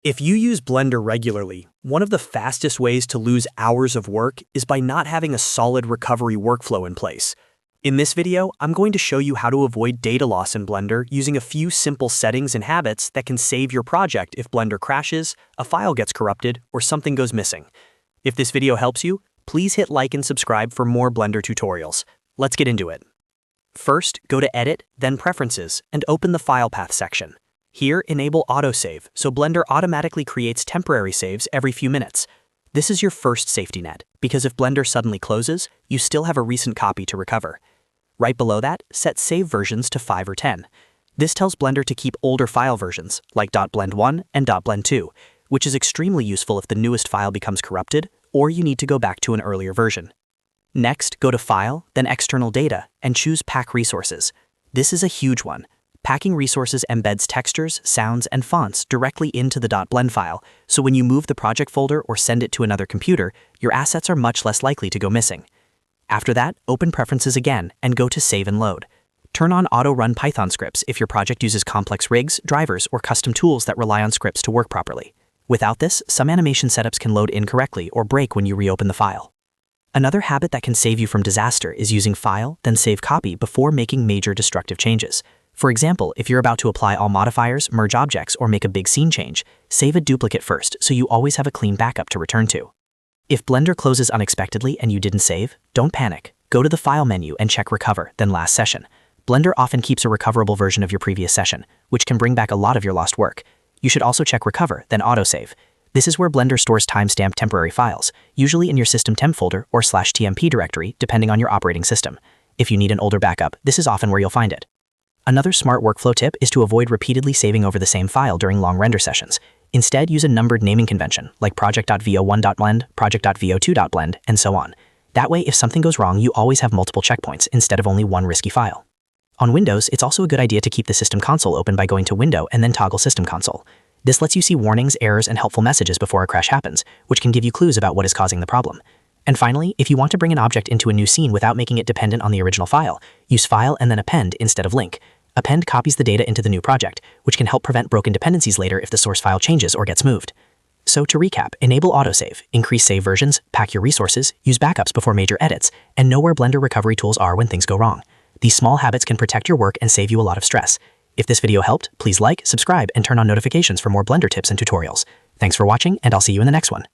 If you use Blender regularly, one of the fastest ways to lose hours of work is by not having a solid recovery workflow in place. In this video, I'm going to show you how to avoid data loss in Blender using a few simple settings and habits that can save your project if Blender crashes, a file gets corrupted, or something goes missing. If this video helps you, please hit like and subscribe for more Blender tutorials. Let's get into it. First, go to Edit, then Preferences, and open the File Path section. Here, enable autosave, so Blender automatically creates temporary saves every few minutes. This is your first safety net, because if Blender suddenly closes, you still have a recent copy to recover. Right below that, set save versions to 5 or 10. This tells Blender to keep older file versions, like .blend1 and .blend2, which is extremely useful if the newest file becomes corrupted, or you need to go back to an earlier version. Next, go to File, then External Data, and choose Pack Resources. This is a huge one. Packing resources embeds textures, sounds, and fonts directly into the .blend file, so when you move the project folder or send it to another computer, your assets are much less likely to go missing. After that, open Preferences again and go to Save and Load. Turn on Auto-Run Python scripts if your project uses complex rigs, drivers, or custom tools that rely on scripts to work properly. Without this, some animation setups can load incorrectly or break when you reopen the file. Another habit that can save you from disaster is using File, then Save Copy before making major destructive changes. For example, if you're about to apply all modifiers, merge objects, or make a big scene change, save a duplicate first so you always have a clean backup to return to. If Blender closes unexpectedly and you didn't save, don't panic. Go to the File menu and check Recover, then Last Session. Blender often keeps a recoverable version of your previous session, which can bring back a lot of your lost work. You should also check Recover, then Autosave. This is where Blender stores time-stamped temporary files, usually in your system temp folder or /tmp directory, depending on your operating system. If you need an older backup, this is often where you'll find it. Another smart workflow tip is to avoid repeatedly saving over the same file during long render sessions. Instead, use a numbered naming convention, like project.vo1.blend, project.vo2.blend, and so on. That way, if something goes wrong, you always have multiple checkpoints instead of only one risky file. On Windows, it's also a good idea to keep the System Console open by going to Window and then toggle System Console. This lets you see warnings, errors, and helpful messages before a crash happens, which can give you clues about what is causing the problem. And finally, if you want to bring an object into a new scene without making it dependent on the original file, use File and then Append instead of Link. Append copies the data into the new project, which can help prevent broken dependencies later if the source file changes or gets moved. So to recap, enable autosave, increase save versions, pack your resources, use backups before major edits, and know where Blender recovery tools are when things go wrong. These small habits can protect your work and save you a lot of stress. If this video helped, please like, subscribe, and turn on notifications for more Blender tips and tutorials. Thanks for watching, and I'll see you in the next one.